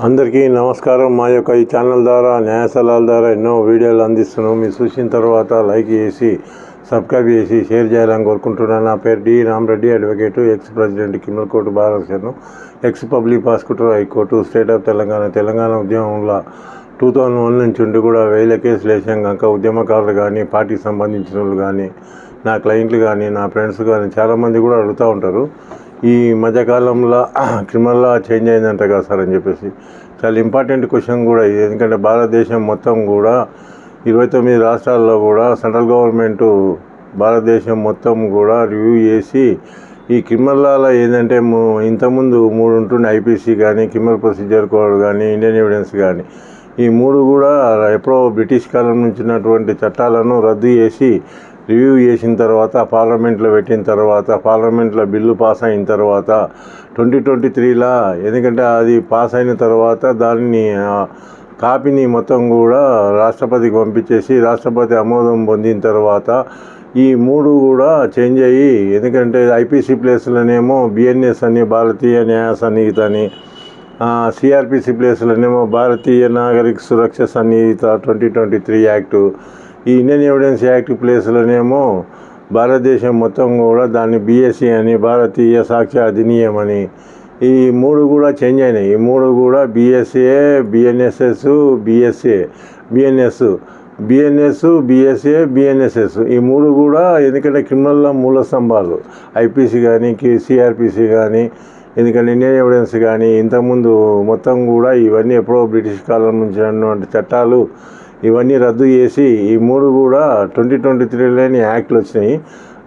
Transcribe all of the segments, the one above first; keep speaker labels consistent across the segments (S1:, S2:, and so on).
S1: అందరికీ నమస్కారం. మా యొక్క ఈ ఛానల్ ద్వారా న్యాయ సలహాల ద్వారా ఎన్నో వీడియోలు అందిస్తున్నాం. మీరు చూసిన తర్వాత లైక్ చేసి సబ్స్క్రైబ్ చేసి షేర్ చేయాలని కోరుకుంటున్నాను. నా పేరు D Rama Reddy, advocate, ex president కిమ్మల్ court bar association, X public prosecutor high court, state of Telangana ఉద్యమంలో 2001 నుంచి ఉండి కూడా వేల కేసులు వేసాం కనుక ఉద్యమకారులు కానీ, పార్టీకి సంబంధించిన వాళ్ళు కానీ, నా క్లయింట్లు కానీ, నా ఫ్రెండ్స్ కానీ చాలామంది కూడా అడుగుతూ ఉంటారు, ఈ మధ్యకాలంలో క్రిమినల్ లా చేంజ్ అయిందంట కదా సార్ అని చెప్పేసి. చాలా ఇంపార్టెంట్ క్వశ్చన్ కూడా ఇది. ఎందుకంటే భారతదేశం మొత్తం కూడా 29 రాష్ట్రాల్లో కూడా సెంట్రల్ గవర్నమెంటు భారతదేశం మొత్తం కూడా రివ్యూ చేసి ఈ క్రిమినల్ లాలో ఏంటంటే ఇంతకుముందు 3 ఉంటుండే, ఐపీసీ కానీ, క్రిమినల్ ప్రొసీజర్ కోడ్ కానీ, ఇండియన్ ఎవిడెన్స్ కానీ, ఈ 3 కూడా ఎప్పుడో బ్రిటిష్ కాలం నుంచి ఉన్నటువంటి చట్టాలను రద్దు చేసి రివ్యూ చేసిన తర్వాత పార్లమెంట్లో పెట్టిన తర్వాత, పార్లమెంట్లో బిల్లు పాస్ అయిన తర్వాత 2023లా, ఎందుకంటే అది పాస్ అయిన తర్వాత దాన్ని కాపీని మొత్తం కూడా రాష్ట్రపతికి పంపించేసి రాష్ట్రపతి ఆమోదం పొందిన తర్వాత ఈ 3 కూడా చేంజ్ అయ్యి, ఎందుకంటే ఐపీసీ ప్లేస్లోనేమో బిఎన్ఎస్ అని, భారతీయ న్యాయ సన్నిహిత అని, సిఆర్పిసి ప్లేస్లోనేమో భారతీయ నాగరిక సురక్ష సన్నిహిత 2023 యాక్టు, ఈ ఇండియన్ ఎవిడెన్స్ యాక్ట్ ప్లేస్లోనేమో భారతదేశం మొత్తం కూడా దాన్ని బిఎస్సి అని, భారతీయ సాక్ష్య అధినియం అని, ఈ 3 కూడా చేంజ్ అయినాయి. ఈ 3 కూడా బిఎస్ఏ, బిఎన్ఎస్ఎస్, బిఎస్ఏ, బిఎన్ఎస్ఎస్, ఈ 3 కూడా ఎందుకంటే క్రిమినల్ మూల స్తంభాలు. ఐపీసీ కానీ, సిఆర్పిసి కానీ, ఎందుకంటే ఇండియన్ ఎవిడెన్స్ కానీ, ఇంతకుముందు మొత్తం కూడా ఇవన్నీ ఎప్పుడో బ్రిటిష్ కాలం నుంచి ఉన్నటువంటి చట్టాలు ఇవన్నీ రద్దు చేసి ఈ 3 కూడా 2023లోని యాక్ట్లు వచ్చినాయి.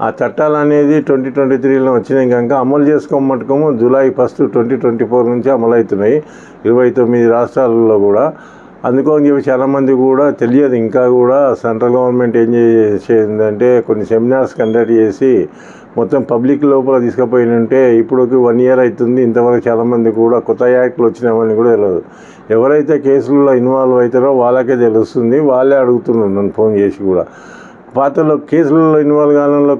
S1: ఆ చట్టాలు అనేది 2023లో వచ్చినాయి కనుక అమలు చేసుకోమట్టుకోము జూలై 1, 2024 నుంచి అమలు అవుతున్నాయి 29 రాష్ట్రాలలో కూడా. అందుకని చెప్పి చాలామంది కూడా తెలియదు. ఇంకా కూడా సెంట్రల్ గవర్నమెంట్ ఏం చేసిందంటే కొన్ని సెమినార్స్ కండక్ట్ చేసి మొత్తం పబ్లిక్ లోపల తీసుకుపోయినంటే ఇప్పుడు 1 ఇయర్ అవుతుంది. ఇంతవరకు చాలామంది కూడా కొత్త యాక్ట్లు వచ్చినామని కూడా తెలియదు. ఎవరైతే కేసుల్లో ఇన్వాల్వ్ అవుతారో వాళ్ళకే తెలుస్తుంది. వాళ్ళే అడుగుతున్నారు నన్ను ఫోన్ చేసి కూడా. పాతలో కేసులలో ఇన్వాల్వ్ కాలంలో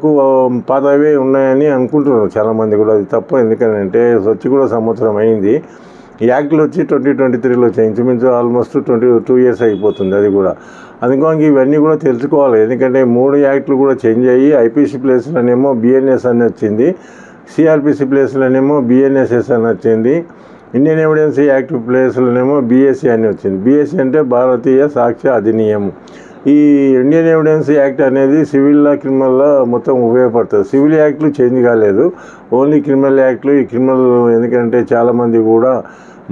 S1: పాతవే ఉన్నాయని అనుకుంటున్నారు చాలామంది కూడా. అది తప్పు. ఎందుకంటే వచ్చి కూడా సంవత్సరం అయింది. యాక్ట్లు వచ్చి 2023లో వచ్చాయి. ఇంచుమించు ఆల్మోస్ట్ 22 ఇయర్స్ అయిపోతుంది అది కూడా. అందుకని ఇవన్నీ కూడా తెలుసుకోవాలి. ఎందుకంటే 3 యాక్ట్లు కూడా చేంజ్ అయ్యి ఐపీసీ ప్లేస్లోనేమో బిఎన్ఎస్ అని వచ్చింది, సిఆర్పిసి ప్లేస్లోనేమో బిఎన్ఎస్ఎస్ అని వచ్చింది, ఇండియన్ ఎవిడెన్స్ యాక్ట్ ప్లేస్లోనేమో బిఎస్సి అని వచ్చింది. బిఎస్సి అంటే భారతీయ సాక్ష్య అధినియం. ఈ ఇండియన్ ఎవిడెన్స్ యాక్ట్ అనేది సివిల్ లా, క్రిమినల్ లా మొత్తం ఉపయోగపడుతుంది. సివిల్ యాక్ట్లు చేంజ్ కాలేదు, ఓన్లీ క్రిమినల్ యాక్ట్లు. ఈ క్రిమినల్ ఎందుకంటే చాలామంది కూడా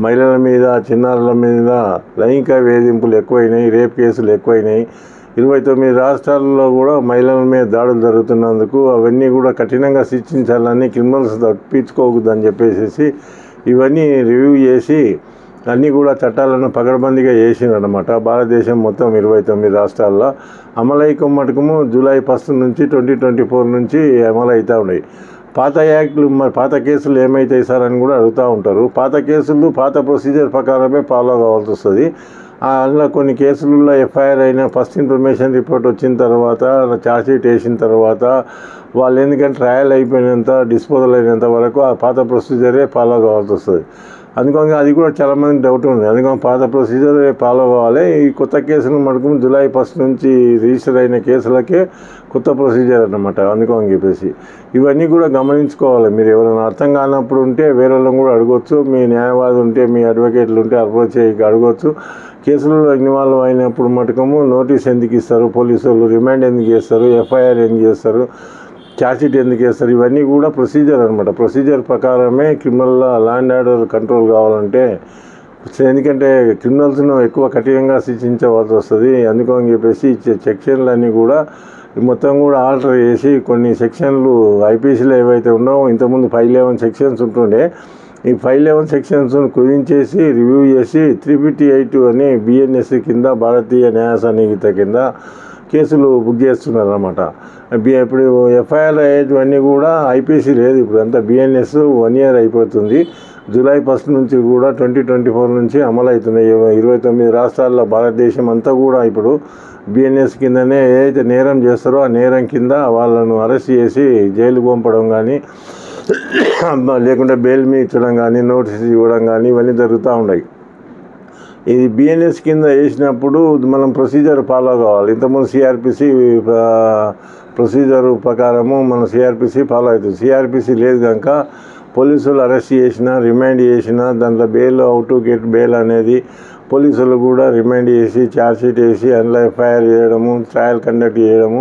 S1: మహిళల మీద, చిన్నారుల మీద లైంగిక వేధింపులు ఎక్కువైనాయి, రేప్ కేసులు ఎక్కువైనాయి. 29 రాష్ట్రాల్లో కూడా మహిళల మీద దాడులు జరుగుతున్నందుకు అవన్నీ కూడా కఠినంగా శిక్షించాలని, క్రిమినల్స్ తప్పించుకోకూడదని చెప్పేసి ఇవన్నీ రివ్యూ చేసి అన్నీ కూడా చట్టాలను పకడ్బందీగా చేసినమాట. భారతదేశం మొత్తం 29 రాష్ట్రాల్లో అమలైకం మటుకము జూలై 1 నుంచి 2024 నుంచి అమలు అవుతూ ఉన్నాయి. పాత యాక్ట్లు పాత కేసులు ఏమవుతాయి సార్ అని కూడా అడుగుతూ ఉంటారు. పాత కేసులు పాత ప్రొసీజర్ ప్రకారమే ఫాలో కావాల్సి వస్తుంది. అందులో కొన్ని కేసులలో ఎఫ్ఐఆర్ అయిన ఫస్ట్ ఇన్ఫర్మేషన్ రిపోర్ట్ వచ్చిన తర్వాత, ఛార్జ్షీట్ వేసిన తర్వాత వాళ్ళు ఎందుకంటే ట్రయల్ అయిపోయినంత, డిస్పోజల్ అయినంత వరకు ఆ పాత ప్రొసీజరే ఫాలో కావాల్సి వస్తుంది. అందుకని అది కూడా చాలామంది డౌట్ ఉంది. అందుకని పాత ప్రొసీజర్ ఫాలో కావాలి. ఈ కొత్త కేసులు మటుకు జూలై 1 నుంచి రిజిస్టర్ అయిన కేసులకే కొత్త ప్రొసీజర్ అన్నమాట. అందుకని చెప్పేసి ఇవన్నీ కూడా గమనించుకోవాలి. మీరు ఎవరైనా అర్థం కానప్పుడు ఉంటే వేరే వాళ్ళని కూడా అడగవచ్చు. మీ న్యాయవాది ఉంటే, మీ అడ్వకేట్లు ఉంటే అప్రోచ్ చేయి అడగవచ్చు. కేసులలో ఇన్వాల్వ్ అయినప్పుడు మటుకము నోటీస్ ఎందుకు ఇస్తారు పోలీసు వాళ్ళు, రిమాండ్ ఎందుకు చేస్తారు, ఎఫ్ఐఆర్ ఎందుకు చేస్తారు, ఛార్జ్షీట్ ఎందుకు వేస్తారు, ఇవన్నీ కూడా ప్రొసీజర్ అనమాట. ప్రొసీజర్ ప్రకారమే criminal law and order control కావాలంటే, ఎందుకంటే క్రిమినల్స్ను ఎక్కువ కఠినంగా శిక్షించవలసి వస్తుంది. అందుకని చెప్పేసి సెక్షన్లన్నీ కూడా మొత్తం కూడా ఆల్టర్ చేసి కొన్ని సెక్షన్లు ఐపీసీలో ఏవైతే ఉన్నావో ఇంతకుముందు 511 సెక్షన్స్ ఉంటుండే, ఈ 511 సెక్షన్స్ కుదించేసి రివ్యూ చేసి 358 అని బిఎన్ఎస్ కింద, భారతీయ న్యాయ సన్నిహిత కింద కేసులు బుక్ చేస్తున్నారు అన్నమాట. ఇప్పుడు ఎఫ్ఐఆర్ అయ్యేటివన్నీ కూడా ఐపీసీ లేదు, ఇప్పుడు అంతా బిఎన్ఎస్ 1 ఇయర్ అయిపోతుంది. జూలై 1 నుంచి కూడా 2024 నుంచి అమలు అవుతున్నాయి 29 రాష్ట్రాల్లో. భారతదేశం అంతా కూడా ఇప్పుడు బిఎన్ఎస్ కిందనే ఏదైతే నేరం చేస్తారో ఆ నేరం కింద వాళ్ళను అరెస్ట్ చేసి జైలుకు పంపడం కానీ, లేకుంటే బెయిల్ మీద ఇచ్చడం కానీ, నోటీస్ ఇవ్వడం కానీ ఇవన్నీ జరుగుతూ ఉన్నాయి. ఇది బిఎన్ఎస్ కింద వేసినప్పుడు మనం ప్రొసీజర్ ఫాలో కావాలి. ఇంతకుముందు సిఆర్పిసి ప్రొసీజర్ ప్రకారము మన సిఆర్పిసి ఫాలో అవుతుంది. సిఆర్పిసి లేదు కనుక పోలీసులు అరెస్ట్ చేసినా రిమాండ్ చేసినా దాంట్లో బెయిల్ అవుట్ గెట్ బెయిల్ అనేది పోలీసులు కూడా రిమాండ్ చేసి ఛార్జ్షీట్ వేసి అందులో ఎఫ్ఐఆర్ చేయడము, ట్రయల్ కండక్ట్ చేయడము,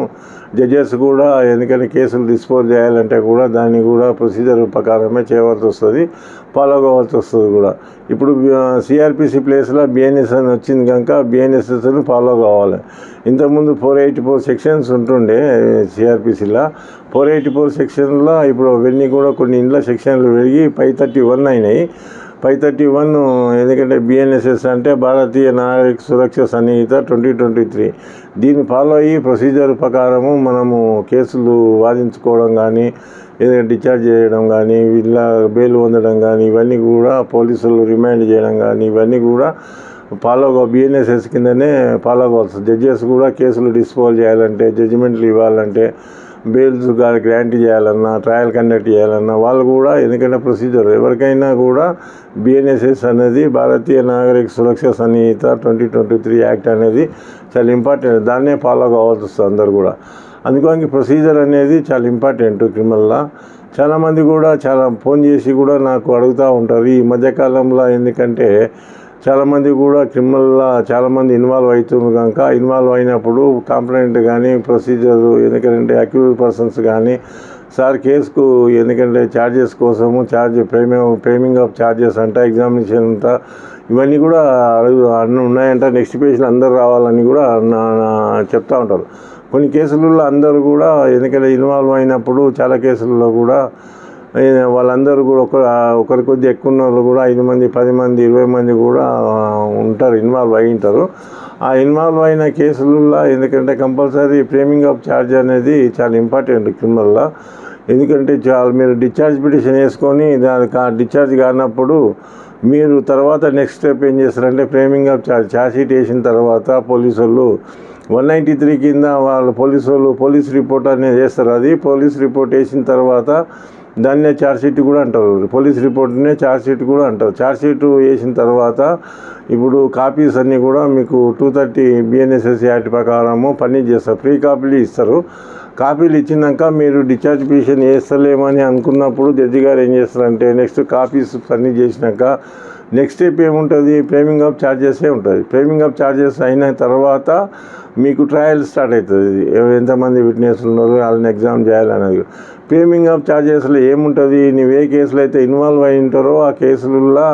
S1: జడ్జెస్ కూడా ఎందుకంటే కేసులు డిస్పోజ్ చేయాలంటే కూడా దాన్ని కూడా ప్రొసీజర్ ప్రకారమే చేయవలసి వస్తుంది, ఫాలో కావాల్సి వస్తుంది కూడా. ఇప్పుడు సిఆర్పిసి ప్లేస్లో బిఎన్ఎస్ అని వచ్చింది కనుక బిఎన్ఎస్ఎస్ని ఫాలో కావాలి. ఇంతకుముందు 484 సెక్షన్స్ ఉంటుండే సిఆర్పిసిలో. 484 సెక్షన్లో ఇప్పుడు అవన్నీ కూడా కొన్ని ఇండ్ల సెక్షన్లు పెరిగి 531 అయినాయి. 531 ఎందుకంటే బిఎన్ఎస్ఎస్ అంటే భారతీయ నాగరిక సురక్ష సంహిత 2023. దీన్ని ఫాలో అయ్యి ప్రొసీజర్ ప్రకారము మనము కేసులు వాదించుకోవడం కానీ, ఏదైనా డిశ్చార్జ్ చేయడం కానీ, ఇలా బెయిల్ పొందడం కానీ, ఇవన్నీ కూడా పోలీసులు రిమాండ్ చేయడం కానీ ఇవన్నీ కూడా బిఎన్ఎస్ఎస్ కిందనే ఫాలో కావాల్సి. జడ్జెస్ కూడా కేసులు డిస్పోజ్ చేయాలంటే, జడ్జిమెంట్లు ఇవ్వాలంటే, బెయిల్స్ గ్రాంట్ చేయాలన్నా, ట్రయల్ కండక్ట్ చేయాలన్నా వాళ్ళు కూడా ఎందుకంటే ప్రొసీజర్ ఎవరికైనా కూడా బిఎన్ఎస్ఎస్ అనేది భారతీయ నాగరిక సురక్ష సంహిత 2023 యాక్ట్ అనేది చాలా ఇంపార్టెంట్. దాన్నే ఫాలో కావాల్సి వస్తుంది అందరు కూడా. అందుకని ప్రొసీజర్ అనేది చాలా ఇంపార్టెంట్ క్రిమినల్లో. చాలామంది కూడా చాలా ఫోన్ చేసి కూడా నాకు అడుగుతూ ఉంటారు ఈ మధ్యకాలంలో. ఎందుకంటే చాలామంది కూడా క్రిమినల్లో చాలామంది ఇన్వాల్వ్ అవుతున్నారు కనుక ఇన్వాల్వ్ అయినప్పుడు కంప్లైంట్ కానీ ప్రొసీజరు ఎందుకంటే అక్యూజ్డ్ పర్సన్స్ కానీ సార్ కేసుకు ఎందుకంటే ఛార్జెస్ కోసము ఫ్రేమింగ్ ఆఫ్ ఛార్జెస్ అంట, ఎగ్జామినేషన్ అంట, ఇవన్నీ కూడా అన్నీ ఉన్నాయంట, నెక్స్ట్ పేజ్లో అందరు రావాలని కూడా చెప్తూ ఉంటారు. కొన్ని కేసులలో అందరూ కూడా ఎందుకంటే ఇన్వాల్వ్ అయినప్పుడు చాలా కేసులలో కూడా వాళ్ళందరూ కూడా ఒకరి కొద్ది ఎక్కువ ఉన్న వాళ్ళు కూడా 5 మంది 10 మంది 20 మంది కూడా ఉంటారు, ఇన్వాల్వ్ అయి ఉంటారు. ఆ ఇన్వాల్వ్ అయిన కేసులలో ఎందుకంటే కంపల్సరీ ఫ్రేమింగ్ ఆఫ్ ఛార్జ్ అనేది చాలా ఇంపార్టెంట్ క్రిమినల్లో. ఎందుకంటే మీరు డిశ్చార్జ్ పిటిషన్ వేసుకొని దానికి డిశ్చార్జ్ కానప్పుడు మీరు తర్వాత నెక్స్ట్ స్టెప్ ఏం చేస్తారంటే ఫ్రేమింగ్ ఆఫ్ ఛార్జ్షీట్ వేసిన తర్వాత పోలీసులు 193 కింద వాళ్ళు పోలీస్ రిపోర్ట్ అనేది చేస్తారు. అది పోలీస్ రిపోర్ట్ వేసిన తర్వాత దాన్నే ఛార్జ్షీట్ కూడా అంటారు. పోలీస్ రిపోర్ట్నే ఛార్జ్షీట్ కూడా అంటారు. ఛార్జ్షీట్ వేసిన తర్వాత ఇప్పుడు కాపీస్ అన్నీ కూడా మీకు 230 బిఎన్ఎస్ఎస్ యాక్ట్ ప్రకారము ఫర్నిష్ చేస్తారు. ఫ్రీ కాపీలు ఇస్తారు. కాపీలు ఇచ్చినాక మీరు డిశ్చార్జ్ పిటిషన్ వేస్తలేమని అనుకున్నప్పుడు జడ్జి గారు ఏం చేస్తారంటే నెక్స్ట్ కాపీస్ ఫర్నిష్ చేసినాక నెక్స్ట్ స్టెప్ ఏముంటుంది, ఫ్రేమింగ్ ఆఫ్ ఛార్జెసే ఉంటుంది. ఫ్రేమింగ్ ఆఫ్ ఛార్జెస్ అయిన తర్వాత మీకు ట్రయల్ స్టార్ట్ అవుతుంది. ఎంతమంది విట్నెస్లు ఉన్నారు వాళ్ళని ఎగ్జామ్ చేయాలనేది. ఫ్రేమింగ్ ఆఫ్ ఛార్జెస్లో ఏముంటుంది, నువ్వు ఏ కేసులు అయితే ఇన్వాల్వ్ అయి ఉంటారో ఆ కేసులలో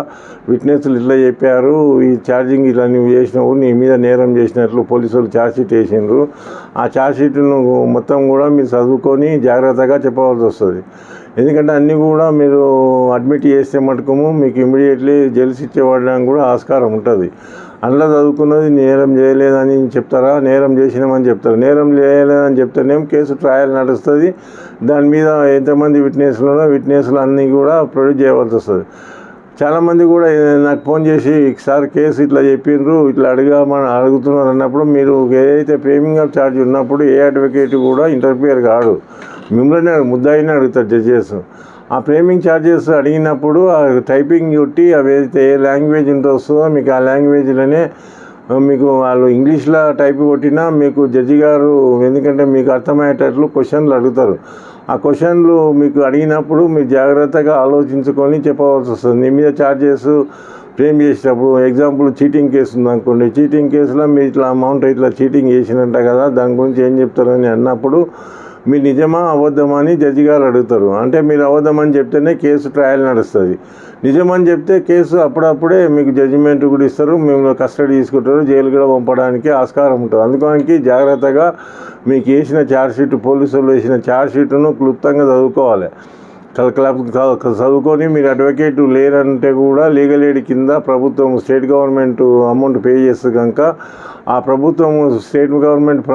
S1: విట్నెస్లు ఇట్లా చెప్పారు, ఈ ఛార్జింగ్ ఇట్లా నువ్వు చేసినావు, నీ మీద నేరం చేసినట్లు పోలీసులు ఛార్జ్షీట్ వేసిండ్రు. ఆ ఛార్జ్షీట్ను మొత్తం కూడా మీరు చదువుకొని జాగ్రత్తగా చెప్పవలసి వస్తుంది. ఎందుకంటే అన్నీ కూడా మీరు అడ్మిట్ చేస్తే మటుకము మీకు ఇమ్మీడియట్లీ జైలు శిక్ష పడడానికి కూడా ఆస్కారం ఉంటుంది. అందులో చదువుకున్నది నేరం చేయలేదని చెప్తారా, నేరం చేసినామని చెప్తారు. నేరం చేయలేదని చెప్తేనేమో కేసు ట్రయల్ నడుస్తుంది. దాని మీద ఎంతమంది విట్నెస్లు అన్నీ కూడా ప్రొడ్యూస్ చేయవలసి వస్తుంది. చాలామంది కూడా నాకు ఫోన్ చేసి సార్ కేసు ఇట్లా చెప్పిండ్రు, ఇట్లా అడుగుతున్నారు అన్నప్పుడు మీరు ఏదైతే ఫ్రేమింగ్ ఆఫ్ ఛార్జ్ ఉన్నప్పుడు ఏ అడ్వకేట్ కూడా ఇంటర్ఫియర్ కాడు, మిమ్మల్ని ముద్దాయిని అడుగుతారు జడ్జెస్. ఆ ఫ్రేమింగ్ ఛార్జెస్ అడిగినప్పుడు ఆ టైపింగ్ కొట్టి అవి ఏదైతే ఏ లాంగ్వేజ్ వస్తుందో మీకు ఆ లాంగ్వేజ్లోనే మీకు వాళ్ళు ఇంగ్లీష్లో టైప్ కొట్టినా మీకు జడ్జి గారు ఎందుకంటే మీకు అర్థమయ్యేటట్లు క్వశ్చన్లు అడుగుతారు. ఆ క్వశ్చన్లు మీకు అడిగినప్పుడు మీరు జాగ్రత్తగా ఆలోచించుకొని చెప్పవలసి వస్తుంది. మీ మీద ఛార్జెస్ ఫ్రేమ్ చేసేటప్పుడు ఎగ్జాంపుల్ చీటింగ్ కేసు ఉందనుకోండి, చీటింగ్ కేసులో మీరు ఇట్లా అమౌంట్ ఇట్లా చీటింగ్ చేసినట్ట కదా, దాని గురించి ఏం చెప్తారని అన్నప్పుడు మీరు నిజమా అబద్ధమా అని జడ్జి గారు అడుగుతారు. అంటే మీరు అబద్ధమని చెప్తేనే కేసు ట్రయల్ నడుస్తుంది. నిజమని చెప్తే కేసు అప్పుడప్పుడే మీకు జడ్జిమెంట్ కూడా ఇస్తారు, మిమ్మల్ని కస్టడీ తీసుకుంటారు, జైలు కూడా పంపడానికి ఆస్కారం ఉంటుంది. అందుకని జాగ్రత్తగా మీకు వేసిన ఛార్జ్షీట్ పోలీసులు వేసిన ఛార్జ్షీట్ను క్లుప్తంగా చదువుకోవాలి. చదువుకొని మీరు అడ్వకేట్ లేరంటే కూడా లీగల్ ఎయిడ్ కింద ప్రభుత్వం స్టేట్ గవర్నమెంట్ అమౌంట్ పే చేస్తుంది కనుక ఆ ప్రభుత్వం స్టేట్ గవర్నమెంట్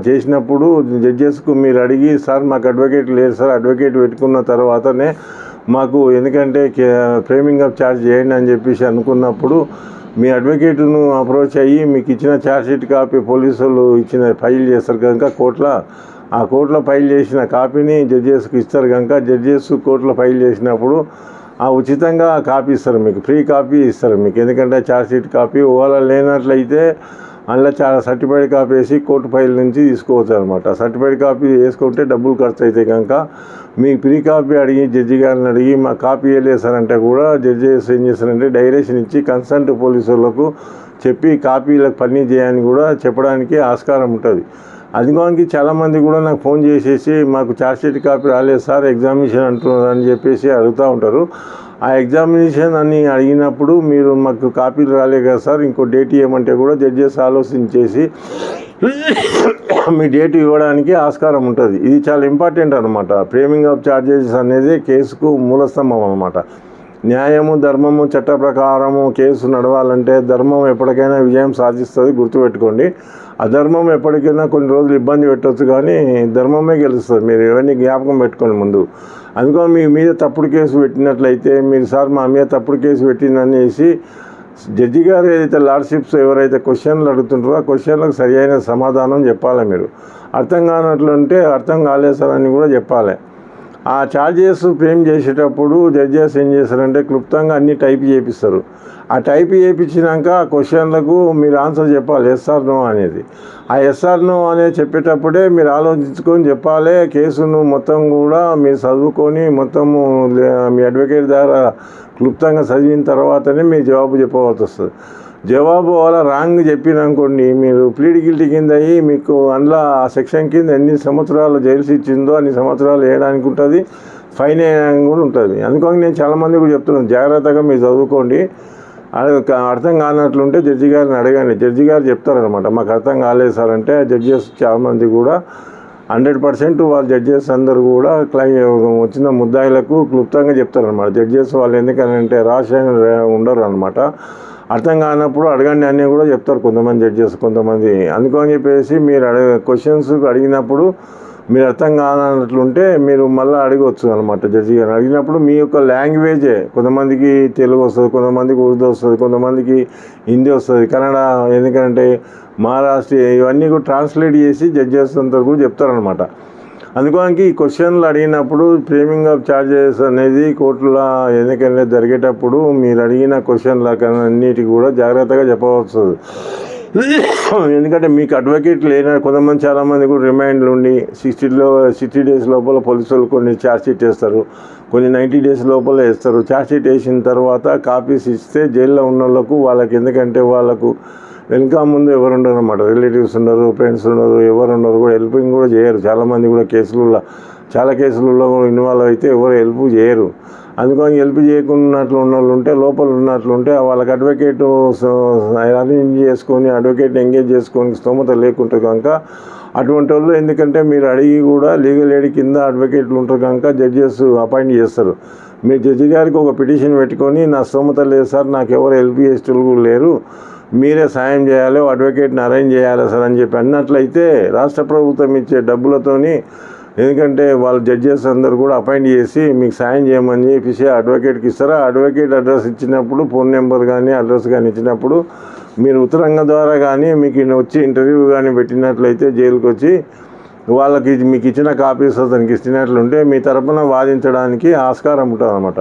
S1: చేసినప్పుడు జడ్జెస్కు మీరు అడిగి సార్ మాకు అడ్వకేట్ లేదు సార్, అడ్వకేట్ పెట్టుకున్న తర్వాతనే మాకు ఎందుకంటే ఫ్రేమింగ్ ఆఫ్ ఛార్జ్ చేయండి అని చెప్పేసి అనుకున్నప్పుడు మీ అడ్వకేట్ను అప్రోచ్ అయ్యి మీకు ఇచ్చిన ఛార్జ్షీట్ కాపీ పోలీసులు ఫైల్ చేస్తారు కనుక కోర్టులో ఆ కోర్టులో ఫైల్ చేసిన కాపీని జడ్జెస్కి ఇస్తారు కనుక జడ్జెస్ కోర్టులో ఫైల్ చేసినప్పుడు ఉచితంగా కాపీ ఇస్తారు, మీకు ఫ్రీ కాపీ ఇస్తారు మీకు. ఎందుకంటే ఛార్జ్షీట్ కాపీ ఒకవేళ లేనట్లయితే అందులో చాలా సర్టిఫైడ్ కాపీ వేసి కోర్టు ఫైల్ నుంచి తీసుకోవచ్చు అనమాట. సర్టిఫైడ్ కాపీ వేసుకుంటే డబ్బులు ఖర్చు అవుతాయి కనుక మీ ఫ్రీ కాపీ అడిగి జడ్జి గారిని అడిగి మా కాపీ వేయలేసారంటే కూడా జడ్జెస్ ఏం చేస్తారంటే డైరెక్షన్ ఇచ్చి కన్సల్ట్ పోలీసు వాళ్ళకు చెప్పి కాపీలకు పని చేయని కూడా చెప్పడానికి ఆస్కారం ఉంటుంది. అందుకోనికి చాలామంది కూడా నాకు ఫోన్ చేసేసి మాకు ఛార్జ్షీట్ కాపీ రాలేదు సార్, ఎగ్జామినేషన్ అంటున్నారు అని చెప్పేసి అడుగుతూ ఉంటారు. ఆ ఎగ్జామినేషన్ అని అడిగినప్పుడు మీరు మాకు కాపీలు రాలే కదా సార్, ఇంకో డేట్ ఇవ్వమంటే కూడా జడ్జెస్ ఆలోచించేసి మీ డేట్ ఇవ్వడానికి ఆస్కారం ఉంటుంది. ఇది చాలా ఇంపార్టెంట్ అనమాట. ఫ్రేమింగ్ ఆఫ్ ఛార్జెస్ అనేది కేసుకు మూలస్తంభం అనమాట. న్యాయము, ధర్మము, చట్ట ప్రకారము కేసు నడవాలంటే ధర్మం ఎప్పటికైనా విజయం సాధిస్తుంది, గుర్తుపెట్టుకోండి. అధర్మం ఎప్పటికైనా కొన్ని రోజులు ఇబ్బంది పెట్టవచ్చు, కానీ ధర్మమే గెలుస్తుంది. మీరు ఇవన్నీ జ్ఞాపకం పెట్టుకోండి ముందు. అందుకని మీ మీద తప్పుడు కేసు పెట్టినట్లయితే మీరు సార్ మా మీద తప్పుడు కేసు పెట్టిందనేసి జడ్జి గారు ఏదైతే లార్డ్షిప్స్ ఎవరైతే క్వశ్చన్లు అడుగుతుంటారో ఆ క్వశ్చన్లకు సరి అయిన సమాధానం చెప్పాలి. మీరు అర్థం కానట్లుంటే అర్థం కాలేదు సార్ అని కూడా చెప్పాలి. ఆ ఛార్జెస్ ఫ్రేమ్ చేసేటప్పుడు జడ్జెస్ ఏం చేస్తారంటే క్లుప్తంగా అన్ని టైప్ చేపిస్తారు. ఆ టైప్ చేయించినాక ఆ క్వశ్చన్లకు మీరు ఆన్సర్ చెప్పాలి, ఎస్ ఆర్ నో అనేది. ఆ ఎస్ ఆర్ నో అనేది చెప్పేటప్పుడే మీరు ఆలోచించుకొని చెప్పాలి. కేసును మొత్తం కూడా మీరు చదువుకొని మొత్తము మీ అడ్వకేట్ ద్వారా క్లుప్తంగా చదివిన తర్వాతనే మీరు జవాబు చెప్పవలసి వస్తుంది. జవాబు అలా రాంగ్ చెప్పిననుకోండి మీరు ప్లీడ్ గిల్టీ కింద అయ్యి మీకు అందులో ఆ సెక్షన్ కింద ఎన్ని సంవత్సరాలు జైలు ఇచ్చిందో అన్ని సంవత్సరాలు వేయడానికి ఉంటుంది, ఫైన్ వేయడానికి కూడా ఉంటుంది. అందుకని నేను చాలామంది కూడా చెప్తున్నాను, జాగ్రత్తగా మీరు చదువుకోండి. అర్థం కానట్లుంటే జడ్జి గారిని అడగండి, జడ్జి గారు చెప్తారనమాట. మాకు అర్థం కాలేదు సార్ అంటే జడ్జెస్ చాలామంది కూడా 100% వాళ్ళ జడ్జెస్ అందరూ కూడా వచ్చిన ముద్దాయిలకు క్లుప్తంగా చెప్తారనమాట. జడ్జెస్ వాళ్ళు ఎందుకనంటే రాష్ట్రం ఉండరు అనమాట. అర్థం కానప్పుడు అడగండి అని కూడా చెప్తారు కొంతమంది జడ్జెస్, కొంతమంది. అందుకని చెప్పేసి మీరు క్వశ్చన్స్ అడిగినప్పుడు మీరు అర్థం కానట్లుంటే మీరు మళ్ళీ అడగవచ్చు అనమాట. జడ్జి గారిని అడిగినప్పుడు మీ యొక్క లాంగ్వేజే, కొంతమందికి తెలుగు వస్తుంది, కొంతమందికి ఉర్దూ వస్తుంది, కొంతమందికి హిందీ వస్తుంది, కన్నడ, ఎందుకంటే మహారాష్ట్ర, ఇవన్నీ కూడా ట్రాన్స్లేట్ చేసి జడ్జెస్ అంతా కూడా చెప్తారనమాట. అందుకోనికి ఈ క్వశ్చన్లు అడిగినప్పుడు ఫ్రేమింగ్ ఆఫ్ ఛార్జెస్ అనేది కోర్టులో ఎందుకంటే జరిగేటప్పుడు మీరు అడిగిన క్వశ్చన్ల అన్నిటికీ కూడా జాగ్రత్తగా చెప్పవచ్చు. ఎందుకంటే మీకు అడ్వకేట్ లేని కొంతమంది చాలామంది కూడా రిమైండ్లు ఉండి 60 డేస్ లోపల పోలీసులు కొన్ని ఛార్జ్షీట్ వేస్తారు, కొన్ని 90 డేస్ లోపల వేస్తారు. ఛార్జ్షీట్ వేసిన తర్వాత కాపీస్ ఇస్తే జైల్లో ఉన్న వాళ్ళకి ఎందుకంటే వాళ్ళకు వెనుక ముందు ఎవరు ఉండరు అన్నమాట. రిలేటివ్స్ ఉండరు, ఫ్రెండ్స్ ఉండరు, ఎవరు ఉండరు, కూడా హెల్పింగ్ కూడా చేయరు. చాలామంది కూడా చాలా కేసులలో ఇన్వాల్వ్ అయితే ఎవరు హెల్ప్ చేయరు. అందుకని హెల్ప్ చేయకున్నట్లు ఉన్న వాళ్ళు ఉంటే, లోపల ఉన్నట్లుంటే వాళ్ళకి అడ్వకేట్ అరేంజ్ చేసుకొని అడ్వకేట్ని ఎంగేజ్ చేసుకొని స్తోమత లేకుంటుంది కనుక అటువంటి వాళ్ళు ఎందుకంటే మీరు అడిగి కూడా లీగల్ ఎయిడ్ కింద అడ్వకేట్లు ఉంటారు కనుక జడ్జెస్ అపాయింట్ చేస్తారు. మీరు జడ్జి గారికి ఒక పిటిషన్ పెట్టుకొని నా స్తోమత లేదు సార్, నాకు ఎవరు హెల్ప్ చేసేటోళ్ళు కూడా లేరు, మీరే సాయం చేయాలి, అడ్వకేట్ని అరేంజ్ చేయాలి సార్ అని చెప్పి అన్నట్లయితే రాష్ట్ర ప్రభుత్వం ఇచ్చే డబ్బులతోని, ఎందుకంటే వాళ్ళ జడ్జెస్ అందరూ కూడా అపాయింట్ చేసి మీకు సాయం చేయమని చెప్పేసి అడ్వకేట్కి ఇస్తారు. ఆ అడ్వకేట్ అడ్రస్ ఇచ్చినప్పుడు, ఫోన్ నెంబర్ కానీ అడ్రస్ కానీ ఇచ్చినప్పుడు మీరు ఉత్తరంగ ద్వారా కానీ మీకు వచ్చి ఇంటర్వ్యూ కానీ పెట్టినట్లయితే జైలుకి వచ్చి వాళ్ళకి మీకు ఇచ్చిన కాపీస్ అతనికి ఇచ్చినట్లుంటే మీ తరపున వాదించడానికి ఆస్కారం ఉంటుంది అన్నమాట.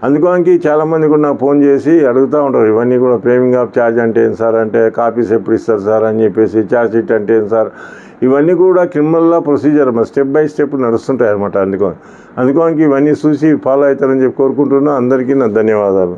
S1: అందుకోనికి చాలామంది కూడా నాకు ఫోన్ చేసి అడుగుతూ ఉంటారు, ఇవన్నీ కూడా ఫ్రేమింగ్ ఆఫ్ ఛార్జ్ అంటే ఏంటి సార్, అంటే కాపీస్ ఎప్పుడు ఇస్తారు సార్ అని చెప్పేసి, ఛార్జ్ షీట్ అంటే ఏంటి సార్, ఇవన్నీ కూడా criminal procedure step by step నడుస్తుంటాయి అన్నమాట. అందుకోనికి ఇవన్నీ చూసి ఫాలో అవుతారని చెప్పి కోరుకుంటున్నా. అందరికీ నా ధన్యవాదాలు.